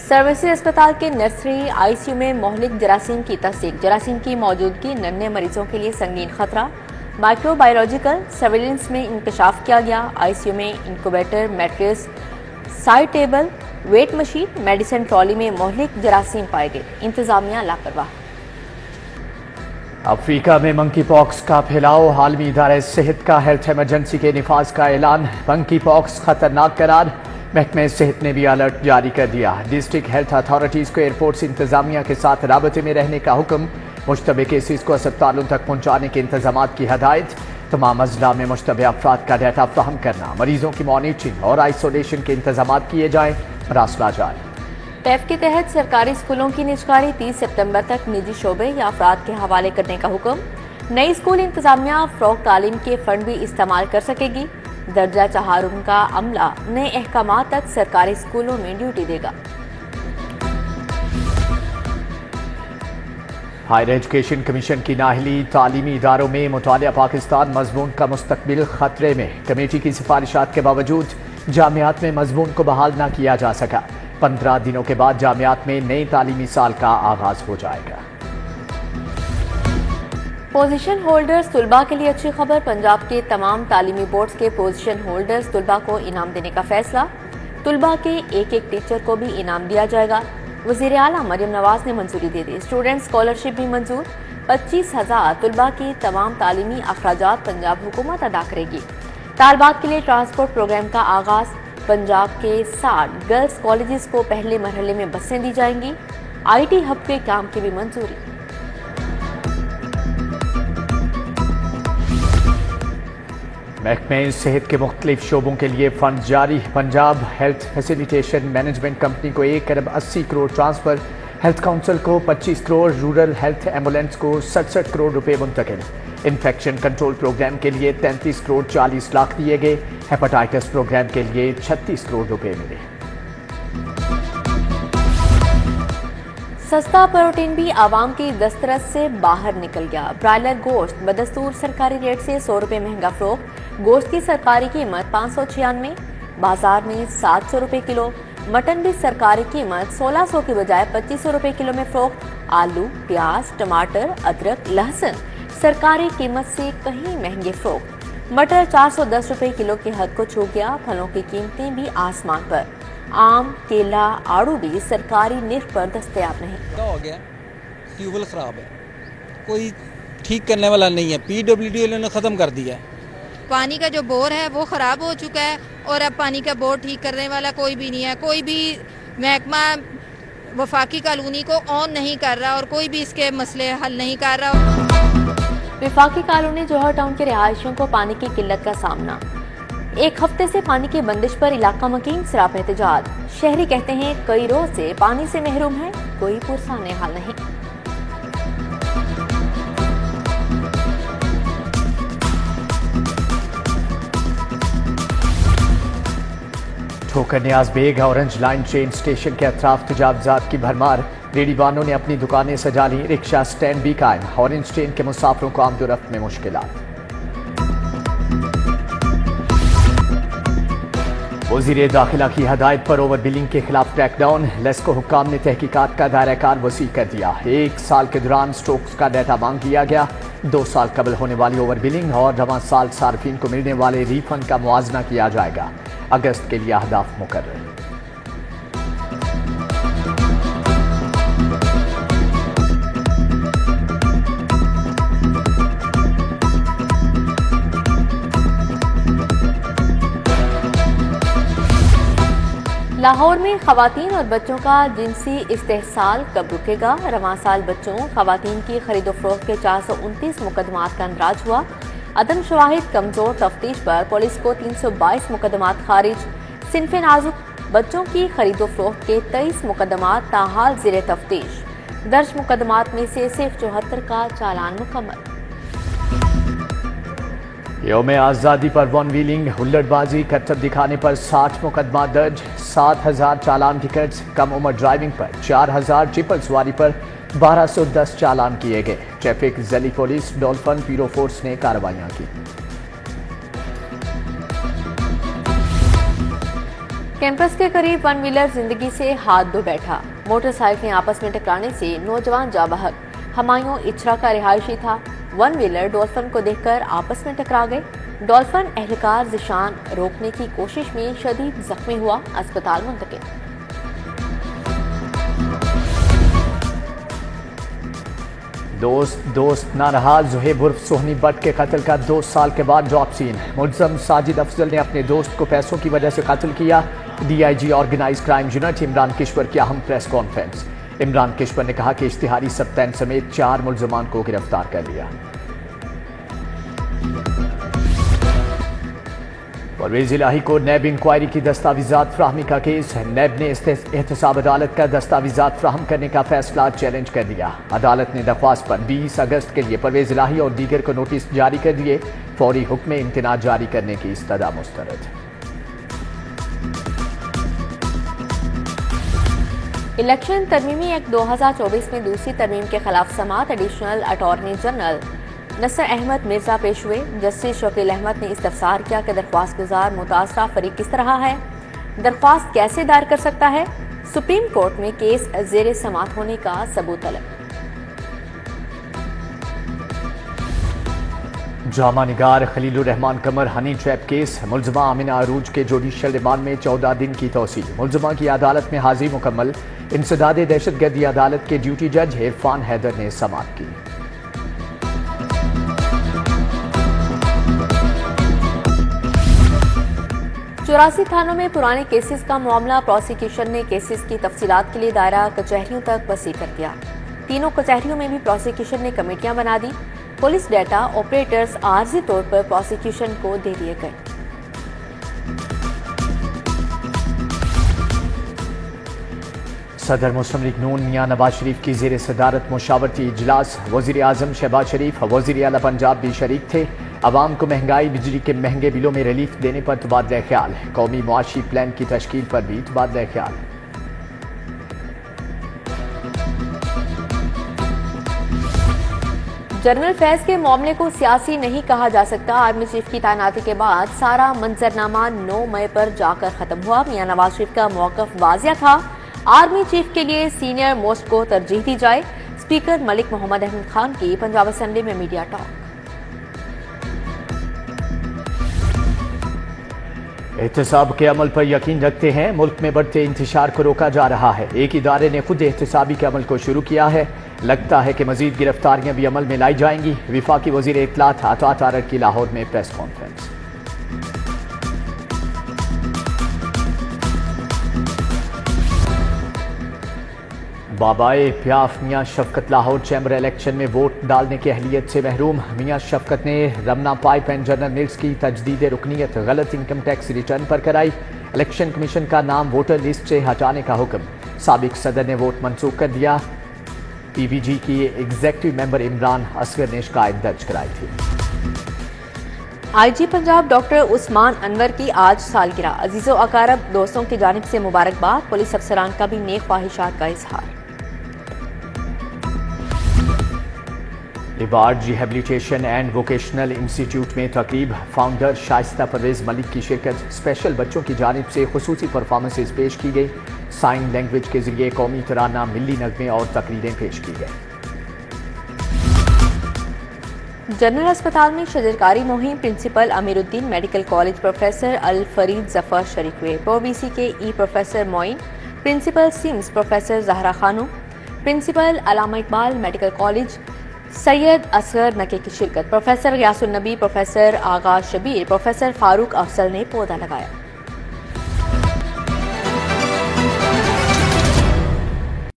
Services अस्पताल के nursery ICU में मोहलिक जरासीम की तस्दीक। जरासीम की मौजूदगी नन्हे मरीजों के लिए संगीन खतरा। माइक्रोबायोलॉजिकल सर्विलेंस में इंकशाफ किया गया। आईसीयू में incubator, mattress, side table, weight machine, medicine trolley में मोहलिक जरासीम पाए गए। इंतजामिया लापरवाह। अफ्रीका में मंकी पॉक्स का फैलाव। आलमी इदारे सेहत का हेल्थ इमरजेंसी के निफाज का ऐलान। मंकी पॉक्स खतरनाक करार। महकमे सेहत ने भी अलर्ट जारी कर दिया। डिस्ट्रिक्ट हेल्थ अथॉरिटीज को एयरपोर्ट्स इंतजामिया के साथ राबते में रहने का हुक्म। मुश्तबे केसेस को अस्पतालों तक पहुंचाने के इंतजाम की हदायत। तमाम अजला में मुश्तबे अफराद का डाटा फराहम करना, मरीजों की मॉनिटरिंग और आइसोलेशन के इंतजाम किए जाएं। मरासला जारी। पैफ के तहत सरकारी स्कूलों की निजकारी 30 सितंबर तक निजी शोबे या अफराद के हवाले करने का हुक्म। नई स्कूल इंतजामिया फ़रोग़ तालीम के फंड भी इस्तेमाल कर सकेगी। दर्जा चहारुम का अमला नए अहकाम तक सरकारी स्कूलों में ड्यूटी देगा। हायर एजुकेशन कमीशन की नाअहली। तालीमी इदारों में मुतालिया पाकिस्तान मजमून का मुस्तकबिल खतरे में। कमेटी की सिफारिशात के बावजूद जामियात में मजमून को बहाल न किया जा सका। 15 दिनों के बाद जामियात में नए तालीमी साल का आगाज हो जाएगा। पोजीशन होल्डर्स तुलबा के लिए अच्छी खबर। पंजाब के तमाम तालीमी बोर्ड्स के पोजीशन होल्डर्स तुलबा को इनाम देने का फैसला। तुलबा के एक एक टीचर को भी इनाम दिया जाएगा। वज़ीर आला मरियम नवाज ने मंजूरी दे दी। स्टूडेंट स्कॉलरशिप भी मंजूर। 25,000 तुलबा की तमाम तालीमी अखराजात पंजाब हुकूमत अदा करेगी। तालबात के लिए ट्रांसपोर्ट प्रोग्राम का आगाज। पंजाब के 60 गर्ल्स कॉलेजेस को पहले मरहले में बसें दी जाएंगी। IT हब के काम की भी मंजूरी। महकमे सेहत के मुख्तलिफ शोबों के लिए फंड जारी। Punjab health facilitation management company को 1 अरब 80 करोड़ ट्रांसफर। हेल्थ काउंसिल को 25 करोड़, रूरल हेल्थ एम्बुलेंस को 67 करोड़ रुपए मुंतकिल। इन्फेक्शन कंट्रोल प्रोग्राम के लिए 33 करोड़ 40 लाख दिए गए। हेपेटाइटिस प्रोग्राम के लिए 36 करोड़ रुपए मिले। सस्ता प्रोटीन भी आवाम की दस्तरस से बाहर निकल गया। ब्रायलर गोश्त बदस्तूर सरकारी रेट से 100 रुपए महंगा फरोख्त। गोश्त की सरकारी कीमत 596, बाजार में 700 रुपए किलो। मटन भी सरकारी कीमत 1600 की बजाय 2500 रुपए किलो में फरोख्त। आलू, प्याज, टमाटर, अदरक, लहसुन सरकारी कीमत से कहीं महंगे फरोख्त। मटर 410 रुपए किलो की हद को छू गया। फलों की कीमतें भी आसमान पर। आम, केला, आड़ू भी सरकारी निर्ख पर दस्तयाब नहीं। हो गया, ट्यूबवेल खराब है, कोई ठीक करने वाला नहीं है। PWD ने खत्म कर दिया है। पानी का जो बोर है वो खराब हो चुका है और अब पानी का बोर ठीक करने वाला कोई भी नहीं है। कोई भी महकमा वफाकी कॉलोनी को ऑन नहीं कर रहा और कोई भी इसके मसले हल नहीं कर रहा। वफाकी कॉलोनी जौहर टाउन के रिहायशियों को पानी की किल्लत का सामना। एक हफ्ते से पानी की बंदिश पर इलाका मकीन सराप एहतजाज। शहरी कहते हैं कई रोज से पानी से महरूम है, कोई पुरसाने हाल नहीं। Thokar Niaz Baig orange line train station के अतराफ तजावजात की भरमार। रेहड़ीवानों ने अपनी दुकानें सजा ली। रिक्शा स्टैंड भी कायम। ऑरेंज ट्रेन के मुसाफिरों को आमदोरफ्त में मुश्किलात। वज़ीर दाखिला की हदायत पर ओवर बिलिंग के खिलाफ क्रैकडाउन। लेस्को हुक्काम ने तहकीकात का दायरा कार वसी कर दिया। 1 साल के दौरान स्ट्रोक्स का डाटा मांग लिया गया। 2 साल कबल होने वाली ओवर बिलिंग और रवां साल सार्फिन को मिलने वाले रिफंड का मुआवजा किया जाएगा। अगस्त के लिए अहदाफ मुकर्रर। लाहौर में खवातीन और बच्चों का जिनसी इस्तेहसाल कब रुकेगा? रवां साल बच्चों खवातीन की खरीदो फरोख्त के 429 मुकदमात का अंदराज हुआ। अदम शवाहिद, कमजोर तफ्तीश पर पुलिस को 322 मुकदमात खारिज। सिनफे नाजुक बच्चों की खरीदो फरोख्त के 23 मुकदमात ताहाल ज़ेरे तफ्तीश। दर्ज मुकदमात में से सिर्फ 74 का चालान मुकम्मल। यौम आज़ादी पर वन व्हीलिंग हुल्लड़बाजी करतब दिखाने पर 60 मुकदमा दर्ज। 7,000 चालान टिकट्स। कम उम्र ड्राइविंग पर 4,000। ट्रिपल सवारी पर 1210 चालान किए गए। ट्रैफिक ज़िली पुलिस, डॉल्फिन पीरो फोर्स ने कार्रवाइयां की। कैंपस के करीब वन व्हीलर जिंदगी से हाथ धो बैठा। मोटरसाइकिलें आपस में टकराने से नौजवान जा बहक। हमायूं इचरा का रिहायशी था। वन व्हीलर डॉल्फिन को देखकर आपस में टकरा गए। डॉल्फिन एहलकार जिशान रोकने की कोशिश में शदीद जख्मी हुआ, अस्पताल मुंतकिल। दोस्त ना रहा। जुहेब उर्फ सोहनी बट के कत्ल का 2 साल के बाद ड्रॉप सीन। मुलजम साजिद अफजल ने अपने दोस्त को पैसों की वजह से कत्ल किया। DIG organize crime unit Imran Kishwar की अहम प्रेस कॉन्फ्रेंस। इमरान किश्वर ने कहा कि इश्तिहारी सप्तान समेत 4 मुलजमान को गिरफ्तार कर लिया। परवेज इलाही को नैब इंक्वायरी की दस्तावेजात फ्राहमी का केस। नैब ने एहतसाब अदालत का दस्तावेजात फ्राहम करने का फैसला चैलेंज कर दिया। अदालत ने दरख्वास्त पर 20 अगस्त के लिए परवेज इलाही और दीगर को नोटिस जारी कर दिए। फौरी हुक्म इम्तिना जारी करने की इस्तदा मुस्तरद। इलेक्शन तरमीमी एक्ट 2024 में दूसरी तरमीम के खिलाफ समाअत एडिशनल अटॉर्नी जनरल नसर अहमद मिर्जा पेश हुए। जस्टिस शकील अहमद ने इस्तफसार किया कि दरख्वास्त गुजार मुतासरा फरीक किस तरह है, दरख्वास्त कैसे दायर कर सकता है। सुप्रीम कोर्ट में केस जेर समाअत होने का सबूत तलब। ड्रामा निगार खलीलुर रहमान कमर हनी ट्रैप केस। मुलजमा आमिना अरूज के जुडिशल रिमांड में 14 दिन की तौसील। मुलजमा की अदालत में हाजिरी मुकम्मल। इंसदाद दहशतगर्दी अदालत के ड्यूटी जज इरफान हैदर ने समाअत की। चौरासी थानों में पुराने केसेस का मामला। प्रोसिक्यूशन ने केसेस की तफसीलात के लिए दायरा कचहरियों तक वसी कर दिया। तीनों कचहरियों में भी प्रोसिक्यूशन ने कमेटियां बना दी। पुलिस डेटा ऑपरेटर्स आर्जी तौर पर प्रोसिक्यूशन को दे दिए गए। सदर मुस्लिम लीग नून मियां नवाज शरीफ की जेर सदारत मुशावरती इजलास। वजीर आजम शहबाज शरीफ, वजीर आला पंजाब भी शरीक थे। अवाम को महंगाई, बिजली के महंगे बिलों में रिलीफ देने पर तबादला ख्याल। कौमी मुआशी प्लान की तश्कील पर भी तबादला ख्याल। जनरल फैज के मामले को सियासी नहीं कहा जा सकता। आर्मी चीफ की तैनाती के बाद सारा मंजरनामा 9 मई पर जाकर खत्म हुआ। मियां नवाज शरीफ का मौकफ वाजिया था। आर्मी चीफ के लिए सीनियर मोस्ट को तरजीह दी जाए। स्पीकर मलिक मोहम्मद अहमद खान की पंजाब असेंबली में मीडिया टॉक। एहतसाब के अमल पर यकीन रखते हैं। मुल्क में बढ़ते इंतशार को रोका जा रहा है। एक इदारे ने खुद एहतसाबी के अमल को शुरू किया है। लगता है कि मजीद गिरफ्तारियां भी अमल में लाई जाएंगी। विफाकी वजीर इत्तलात अता तारड़ की लाहौर में प्रेस कॉन्फ्रेंस। बाबाए प्याफ मियां शफकत लाहौर चैम्बर इलेक्शन में वोट डालने की अहलियत से महरूम। मियां शफकत ने Ramna pipe and general mills की तजदीद रुकनीत गलत इनकम टैक्स रिटर्न पर कराई। इलेक्शन कमीशन का नाम वोटर लिस्ट से हटाने का हुक्म। साबिक सदर ने वोट मंसूख कर दिया। PBG की एग्जेक्टिव मेंबर इमरान असगर ने शिकायत दर्ज कराई थी। IG पंजाब डॉक्टर उस्मान अनवर की आज सालगिरह। अजीजो अकारब दोस्तों की जानिब से मुबारकबाद। पुलिस अफसरान का भी नेक ख्वाहिशात का इजहार। लिबार्ड रिहेबिलिटेशन एंड वोकेशनल इंस्टीट्यूट में तकरीब। फाउंडर शाइस्ता परवेज मलिक की शिरकत। स्पेशल बच्चों की जानिब से खुसूसी परफॉर्मेंसेज पेश की गई। साइन लैंग्वेज के जरिए कौमी तराना, मिली नगमे और तकरीरें पेश की गई। जनरल अस्पताल में शजरकारी मुहिम। Principal Amiruddin, medical college professor Al Farid Zafar शरीक हुए। ProBC के professor Moin, principal SIMS professor Zahra Khanu, principal Allama Iqbal medical college Syed Asghar नके की शिरकत। Professor Ghiasun Nabi, professor Agha Shabbir, professor Farooq Afzal ने पौधा लगाया।